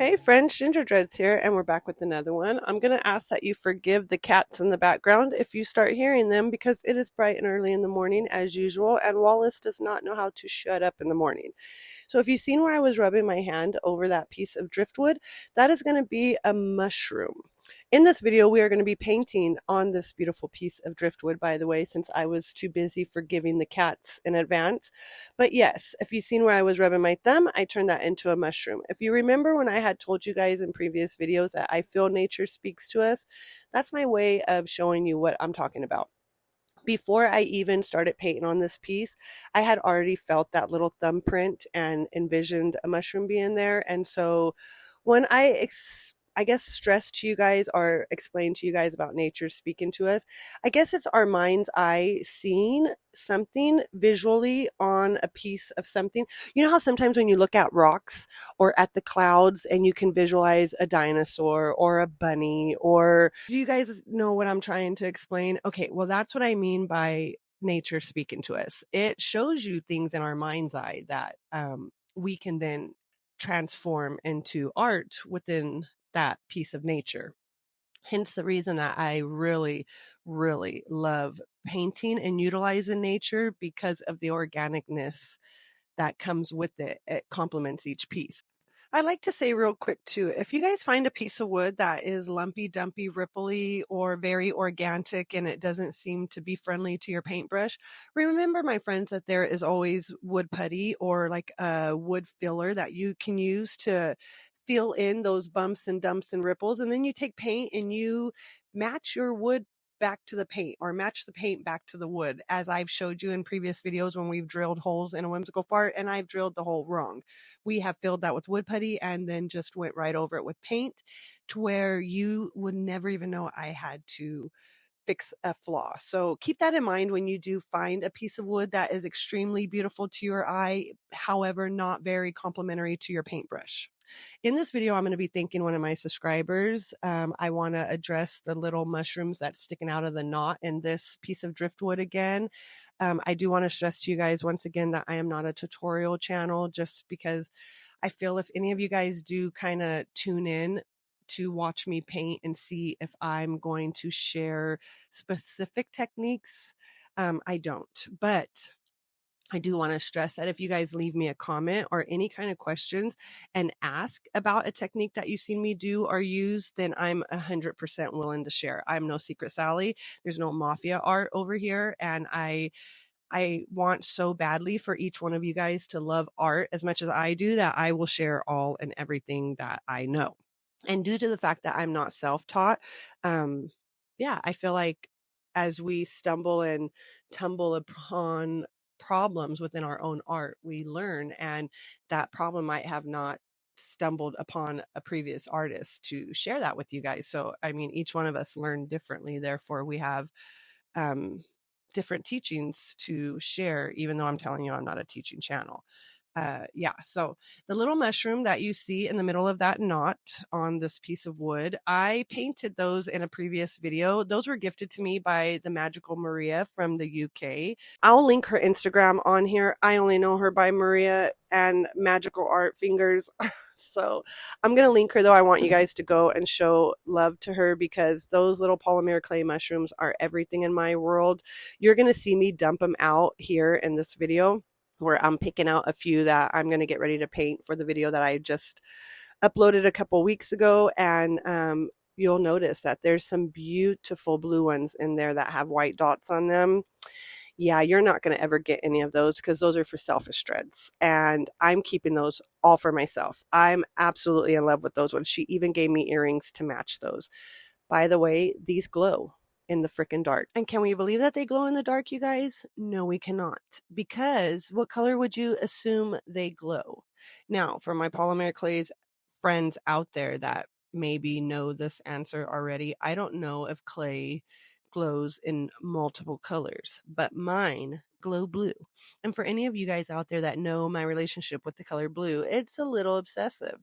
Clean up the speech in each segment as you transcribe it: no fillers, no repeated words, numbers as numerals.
Hey friends, Ginger Dreads here, and we're back with another one. I'm going to ask that you forgive the cats in the background if you start hearing them because it is bright and early in the morning as usual, and Wallace does not know how to shut up in the morning. So if you've seen where I was rubbing my hand over that piece of driftwood, that is going to be a mushroom. In this video, we are going to be painting on this beautiful piece of driftwood, by the way, since I was too busy forgiving the cats in advance. But yes, if you've seen where I was rubbing my thumb, I turned that into a mushroom. If you remember when I had told you guys in previous videos that I feel nature speaks to us, that's my way of showing you what I'm talking about. Before I even started painting on this piece, I had already felt that little thumbprint and envisioned a mushroom being there. And so when I guess stress to you guys or explain to you guys about nature speaking to us, I guess it's our mind's eye seeing something visually on a piece of something. You know how sometimes when you look at rocks or at the clouds and you can visualize a dinosaur or a bunny, or do you guys know what I'm trying to explain? Okay, well, that's what I mean by nature speaking to us. It shows you things in our mind's eye that we can then transform into art within that piece of nature. Hence the reason that I really, really love painting and utilizing nature, because of the organicness that comes with it. It complements each piece. I'd like to say real quick too, if you guys find a piece of wood that is lumpy, dumpy, ripply, or very organic and it doesn't seem to be friendly to your paintbrush, remember, my friends, that there is always wood putty or like a wood filler that you can use to fill in those bumps and dumps and ripples. And then you take paint and you match your wood back to the paint, or match the paint back to the wood, as I've showed you in previous videos when we've drilled holes in a whimsical fart and I've drilled the hole wrong. We have filled that with wood putty and then just went right over it with paint to where you would never even know I had to fix a flaw. So keep that in mind when you do find a piece of wood that is extremely beautiful to your eye, however, not very complimentary to your paintbrush. In this video, I'm going to be thanking one of my subscribers. I want to address the little mushrooms that's sticking out of the knot in this piece of driftwood again. I do want to stress to you guys once again that I am not a tutorial channel, just because I feel if any of you guys do kind of tune in to watch me paint and see if I'm going to share specific techniques, I don't. But I do want to stress that if you guys leave me a comment or any kind of questions and ask about a technique that you've seen me do or use, then I'm 100% willing to share. I'm no Secret Sally. There's no mafia art over here. And I want so badly for each one of you guys to love art as much as I do, that I will share all and everything that I know. And due to the fact that I'm not self-taught, I feel like as we stumble and tumble upon problems within our own art, we learn, and that problem might have not stumbled upon a previous artist to share that with you guys. So, I mean, each one of us learn differently. Therefore, we have different teachings to share, even though I'm telling you I'm not a teaching channel. So the little mushroom that you see in the middle of that knot on this piece of wood, I painted those in a previous video. Those were gifted to me by the magical Maria from the UK. I'll link her Instagram on here. I only know her by Maria and Magical Art Fingers. So I'm going to link her, though. I want you guys to go and show love to her, because those little polymer clay mushrooms are everything in my world. You're going to see me dump them out here in this video, where I'm picking out a few that I'm going to get ready to paint for the video that I just uploaded a couple weeks ago. And you'll notice that there's some beautiful blue ones in there that have white dots on them. Yeah, you're not going to ever get any of those, because those are for selfish dreads, and I'm keeping those all for myself. I'm absolutely in love with those ones. She even gave me earrings to match those. By the way, these glow in the freaking dark. And can we believe that they glow in the dark, you guys? No, we cannot. Because what color would you assume they glow? Now, for my polymer clays friends out there that maybe know this answer already, I don't know if clay glows in multiple colors, but mine glow blue. And for any of you guys out there that know my relationship with the color blue, it's a little obsessive.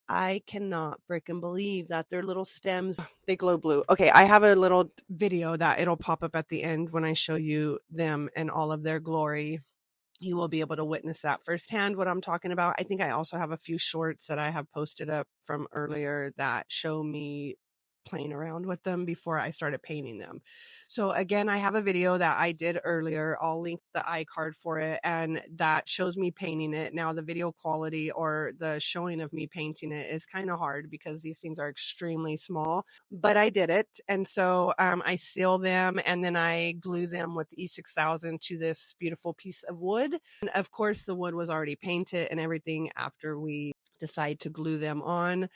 I cannot freaking believe that their little stems, they glow blue. Okay, I have a little video that it'll pop up at the end when I show you them in all of their glory. you will be able to witness that firsthand, what I'm talking about. I think I also have a few shorts that I have posted up from earlier that show me playing around with them before I started painting them. So again, I have a video that I did earlier. I'll link the iCard for it, and that shows me painting it. Now the video quality or the showing of me painting it is kind of hard because these things are extremely small, but I did it. And so I seal them and then I glue them with E6000 to this beautiful piece of wood. And of course the wood was already painted and everything after we decide to glue them on.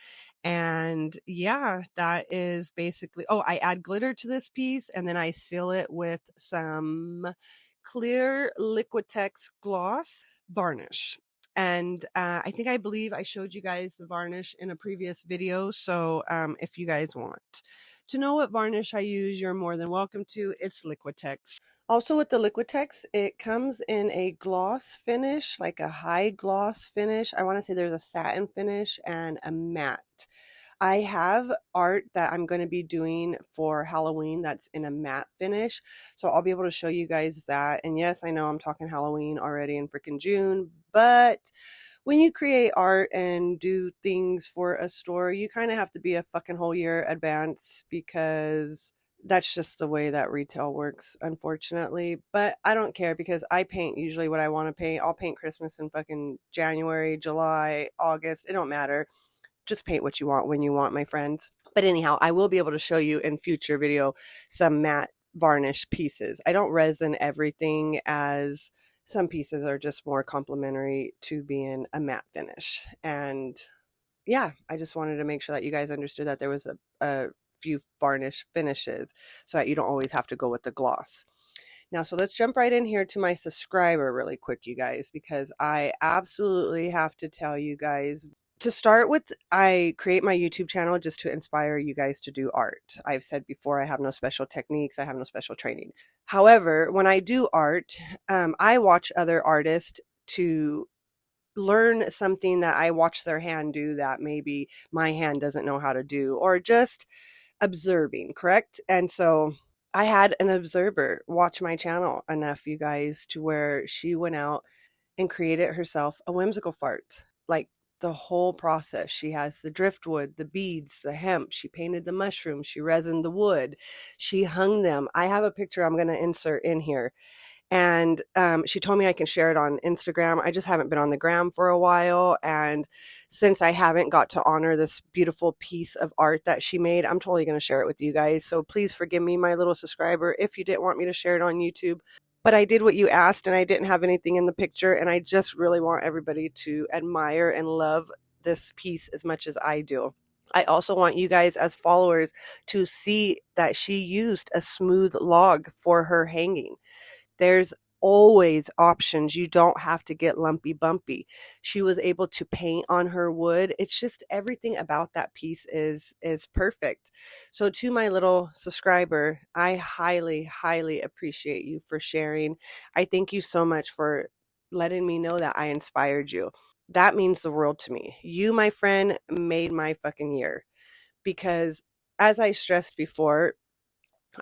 And yeah, that is basically, oh, I add glitter to this piece and then I seal it with some clear Liquitex gloss varnish. And I believe I showed you guys the varnish in a previous video. So if you guys want to know what varnish I use, you're more than welcome to. It's Liquitex. Also with the Liquitex, it comes in a gloss finish, like a high gloss finish. I want to say there's a satin finish and a matte. I have art that I'm going to be doing for Halloween that's in a matte finish. So I'll be able to show you guys that. And yes, I know I'm talking Halloween already in freaking June, but when you create art and do things for a store, you kind of have to be a fucking whole year advance because that's just the way that retail works, unfortunately. But I don't care because I paint usually what I want to paint. I'll paint Christmas in fucking January, July, August. It don't matter. Just paint what you want when you want, my friends. But anyhow, I will be able to show you in future video some matte varnish pieces. I don't resin everything, as some pieces are just more complimentary to being a matte finish. And yeah, I just wanted to make sure that you guys understood that there was a few varnish finishes so that you don't always have to go with the gloss. Now, so let's jump right in here to my subscriber really quick, you guys, because I absolutely have to tell you guys. To start with, I create my YouTube channel just to inspire you guys to do art. I've said before, I have no special techniques. I have no special training. However, when I do art, I watch other artists to learn something that I watch their hand do that maybe my hand doesn't know how to do, or just observing, correct? And so I had an observer watch my channel enough, you guys, to where she went out and created herself a whimsical fart. Like, the whole process. She has the driftwood, the beads, the hemp. She painted the mushrooms. She resined the wood. She hung them. I have a picture I'm going to insert in here. And she told me I can share it on Instagram. I just haven't been on the gram for a while. And since I haven't got to honor this beautiful piece of art that she made, I'm totally going to share it with you guys. So please forgive me, my little subscriber, if you didn't want me to share it on YouTube. But I did what you asked and I didn't have anything in the picture. And I just really want everybody to admire and love this piece as much as I do. I also want you guys as followers to see that she used a smooth log for her hanging. There's always options. You don't have to get lumpy bumpy. She was able to paint on her wood. It's just everything about that piece is perfect. So to my little subscriber, I highly appreciate you for sharing. I thank you so much for letting me know that I inspired you. That means the world to me. You, my friend, made my fucking year, because as I stressed before,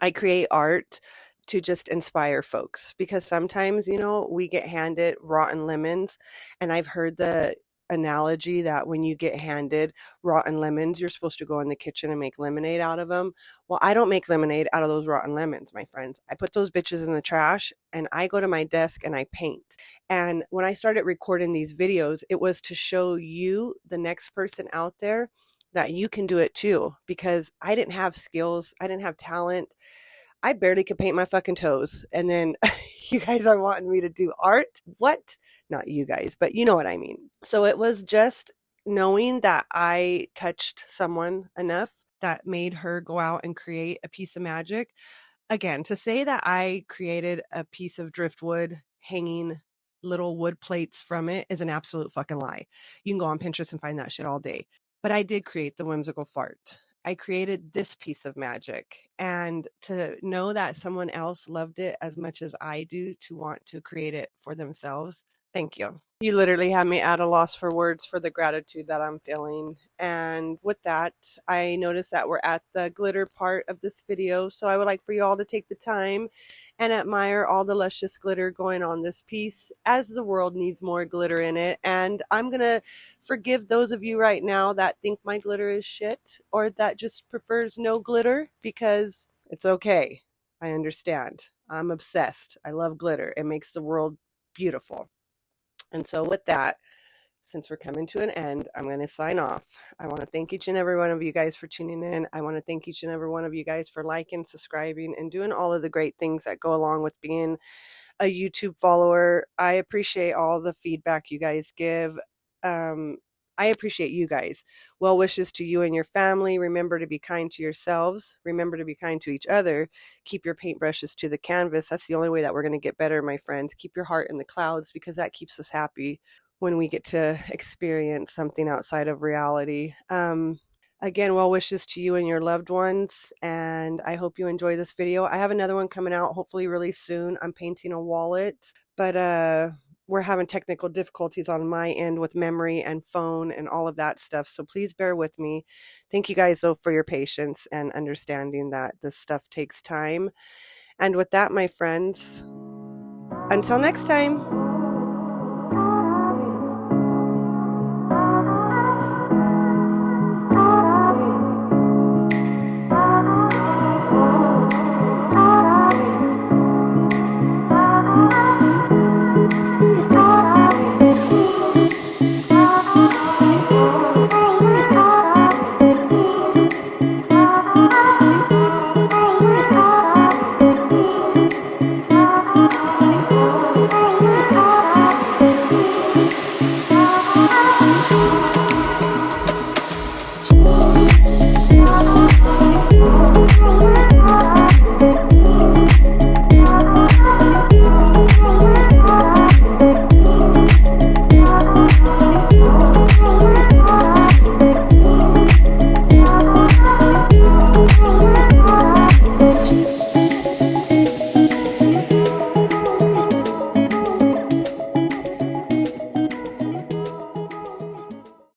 I create art to just inspire folks, because sometimes, we get handed rotten lemons, and I've heard the analogy that when you get handed rotten lemons, you're supposed to go in the kitchen and make lemonade out of them. Well, I don't make lemonade out of those rotten lemons, my friends. I put those bitches in the trash and I go to my desk and I paint. And when I started recording these videos, it was to show you, the next person out there, that you can do it too, because I didn't have skills. I didn't have talent. I barely could paint my fucking toes. And then you guys are wanting me to do art? What? Not you guys, but you know what I mean. So it was just knowing that I touched someone enough that made her go out and create a piece of magic. Again, to say that I created a piece of driftwood hanging little wood plates from it is an absolute fucking lie. You can go on Pinterest and find that shit all day. But I did create the whimsical fart. I created this piece of magic, and to know that someone else loved it as much as I do, to want to create it for themselves, Thank you. You literally have me at a loss for words for the gratitude that I'm feeling. And with that, I noticed that we're at the glitter part of this video. So I would like for you all to take the time and admire all the luscious glitter going on this piece, as the world needs more glitter in it. And I'm going to forgive those of you right now that think my glitter is shit or that just prefers no glitter, because it's okay. I understand. I'm obsessed. I love glitter. It makes the world beautiful. And so with that, since we're coming to an end, I'm going to sign off. I want to thank each and every one of you guys for tuning in. I want to thank each and every one of you guys for liking, subscribing, and doing all of the great things that go along with being a YouTube follower. I appreciate all the feedback you guys give. I appreciate you guys. Well wishes to you and your family. Remember to be kind to yourselves. Remember to be kind to each other. Keep your paintbrushes to the canvas. That's the only way that we're going to get better, my friends. Keep your heart in the clouds, because that keeps us happy when we get to experience something outside of reality. Again, well wishes to you and your loved ones, and I hope you enjoy this video. I have another one coming out hopefully really soon. I'm painting a wallet, but we're having technical difficulties on my end with memory and phone and all of that stuff, so please bear with me. Thank you guys though for your patience and understanding that this stuff takes time. And with that, my friends, until next time.